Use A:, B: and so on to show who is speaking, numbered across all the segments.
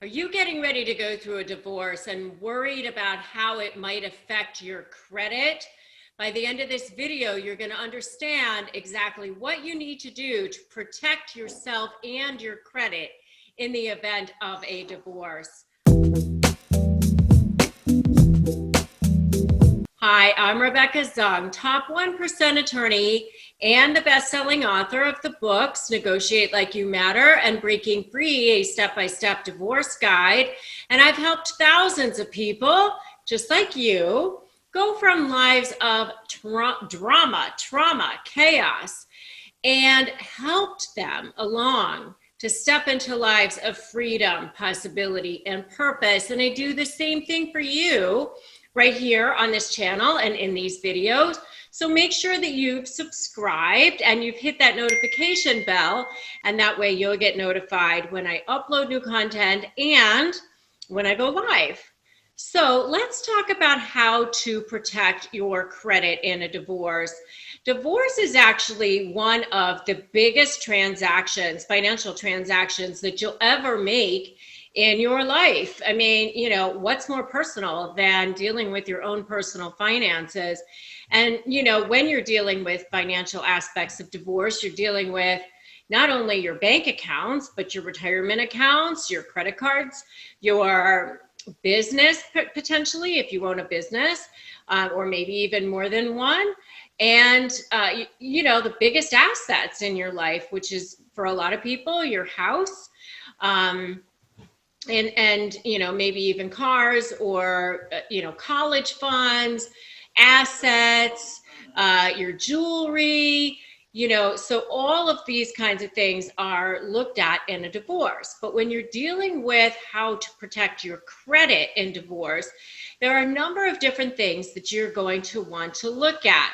A: Are you getting ready to go through a divorce and worried about how it might affect your credit? By the end of this video, you're going to understand exactly what you need to do to protect yourself and your credit in the event of a divorce. Hi, I'm Rebecca Zung, top 1% attorney and the best-selling author of the books Negotiate Like You Matter and Breaking Free, a step-by-step divorce guide. And I've helped thousands of people, just like you, go from lives of drama, trauma, chaos, and helped them along to step into lives of freedom, possibility, and purpose. And I do the same thing for you right here on this channel and in these videos. So make sure that you've subscribed and you've hit that notification bell, and that way you'll get notified when I upload new content and when I go live. So let's talk about how to protect your credit in a divorce. Divorce is actually one of the biggest transactions, financial transactions that you'll ever make in your life. I mean, you know, what's more personal than dealing with your own personal finances? And, you know, when you're dealing with financial aspects of divorce, you're dealing with not only your bank accounts, but your retirement accounts, your credit cards, your business, potentially, if you own a business, or maybe even more than one. And, you know, the biggest assets in your life, which is for a lot of people, your house, and you know, maybe even cars or, you know, college funds, assets, your jewelry, you know, so all of these kinds of things are looked at in a divorce. But when you're dealing with how to protect your credit in divorce, there are a number of different things that you're going to want to look at.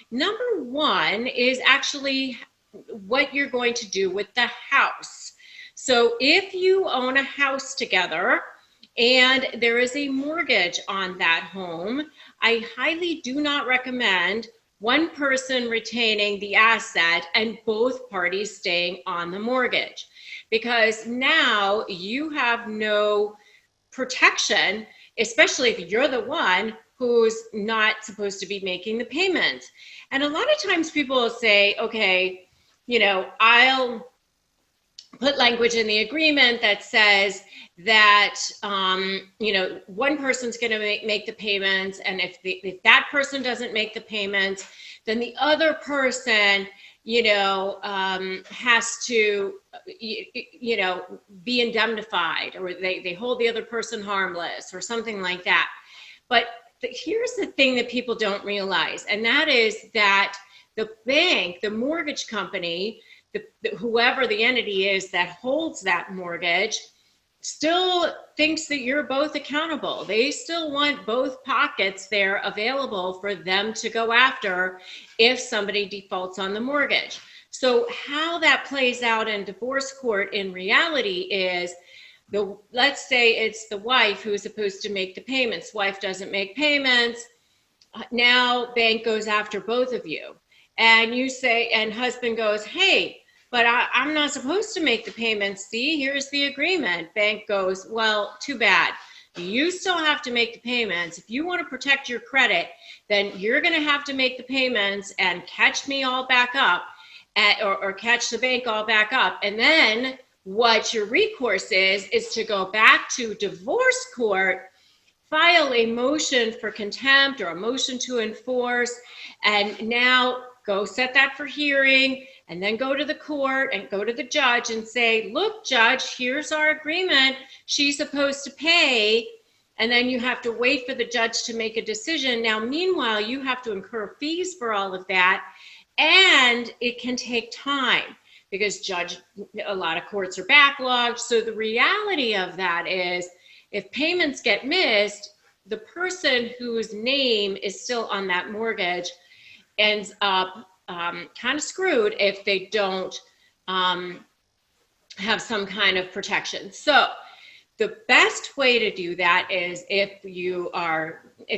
A: Number one is actually what you're going to do with the house. So if you own a house together and there is a mortgage on that home, I highly do not recommend one person retaining the asset and both parties staying on the mortgage, because now you have no protection, especially if you're the one who's not supposed to be making the payments. And a lot of times people will say, okay, you know, I'll put language in the agreement that says that, you know, one person's going to make the payments. And if that person doesn't make the payments, then the other person, you know, has to, you know, be indemnified, or they hold the other person harmless or something like that. But here's the thing that people don't realize, and that is that the bank, the mortgage company, whoever the entity is that holds that mortgage, still thinks that you're both accountable. They still want both pockets there available for them to go after if somebody defaults on the mortgage. So how that plays out in divorce court in reality is, let's say it's the wife who's supposed to make the payments. Wife doesn't make payments. Now bank goes after both of you. And you say, and husband goes, hey, but I'm not supposed to make the payments. See, here's the agreement. Bank goes, well, too bad. You still have to make the payments. If you want to protect your credit, then you're going to have to make the payments and catch me all back up, or catch the bank all back up. And then what your recourse is to go back to divorce court, file a motion for contempt or a motion to enforce, and now go set that for hearing, and then go to the court and go to the judge and say, look, judge, here's our agreement. She's supposed to pay. And then you have to wait for the judge to make a decision. Now, meanwhile, you have to incur fees for all of that. And it can take time because a lot of courts are backlogged. So the reality of that is, if payments get missed, the person whose name is still on that mortgage ends up kind of screwed if they don't have some kind of protection. So the best way to do that is if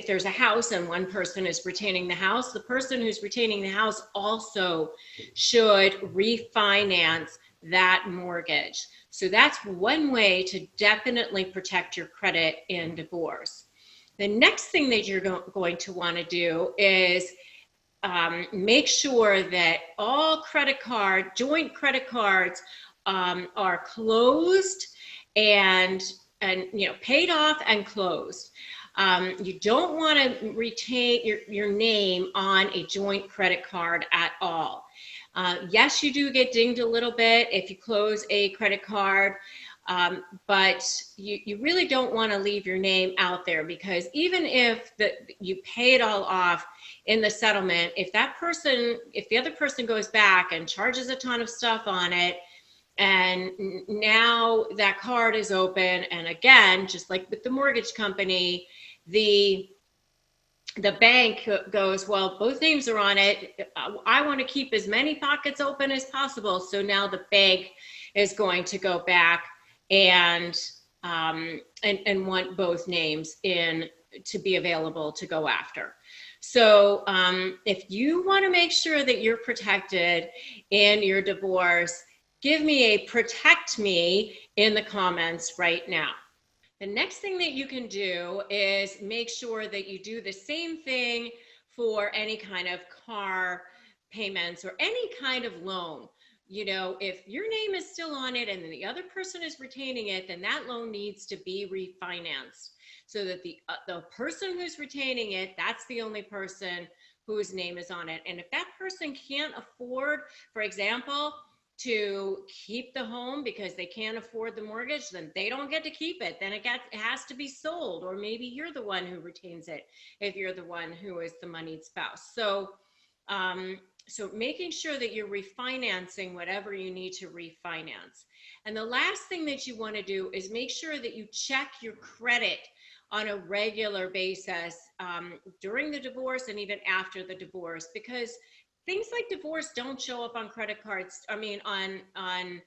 A: there's a house and one person is retaining the house, the person who's retaining the house also should refinance that mortgage. So that's one way to definitely protect your credit in divorce. The next thing that you're going to want to do is make sure that all joint credit cards are closed and paid off and closed. You don't want to retain your name on a joint credit card at all. Yes, you do get dinged a little bit if you close a credit card, but you really don't want to leave your name out there, because even if you pay it all off in the settlement, if the other person goes back and charges a ton of stuff on it, and now that card is open, and again, just like with the mortgage company, the bank goes, well, both names are on it. I want to keep as many pockets open as possible. So now the bank is going to go back and want both names in to be available to go after. So if you want to make sure that you're protected in your divorce, give me a protect me in the comments right now. The next thing that you can do is make sure that you do the same thing for any kind of car payments or any kind of loan. If your name is still on it and the other person is retaining it, then that loan needs to be refinanced so that the person who's retaining it, that's the only person whose name is on it. And if that person can't afford, for example, to keep the home because they can't afford the mortgage, then they don't get to keep it. Then it has to be sold, or maybe you're the one who retains it if you're the one who is the moneyed spouse. So making sure that you're refinancing whatever you need to refinance. And the last thing that you want to do is make sure that you check your credit on a regular basis during the divorce and even after the divorce, because things like divorce don't show up on credit cards. On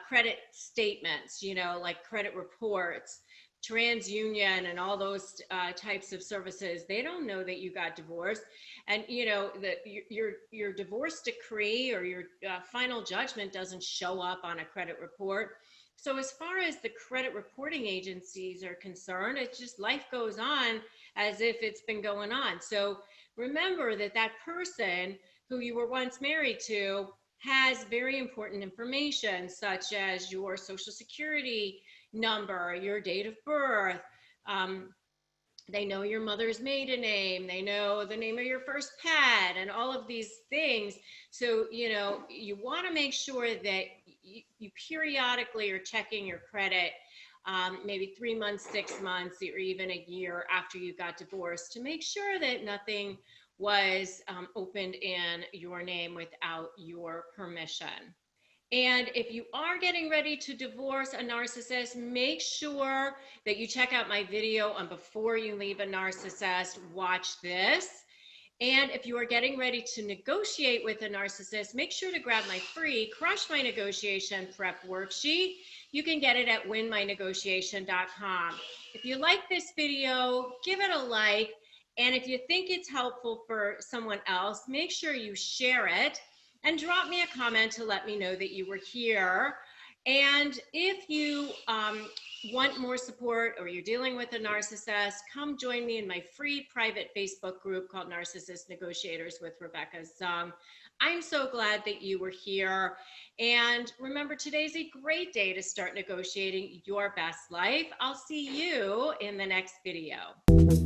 A: credit statements, like credit reports, TransUnion, and all those types of services. They don't know that you got divorced, and your divorce decree or your final judgment doesn't show up on a credit report. So as far as the credit reporting agencies are concerned, it's just life goes on as if it's been going on. So remember that person who you were once married to has very important information, such as your social security number, your date of birth. They know your mother's maiden name. They know the name of your first pet and all of these things. So, you want to make sure that you periodically are checking your credit, maybe 3 months, 6 months, or even a year after you got divorced, to make sure that nothing was opened in your name without your permission. And if you are getting ready to divorce a narcissist, make sure that you check out my video on before you leave a narcissist. Watch this. And if you are getting ready to negotiate with a narcissist, make sure to grab my free Crush My Negotiation Prep Worksheet. You can get it at winmynegotiation.com. If you like this video, give it a like. And if you think it's helpful for someone else, make sure you share it and drop me a comment to let me know that you were here. And if you want more support, or you're dealing with a narcissist, come join me in my free private Facebook group called Narcissist Negotiators with Rebecca Zung. I'm so glad that you were here. And remember, today's a great day to start negotiating your best life. I'll see you in the next video.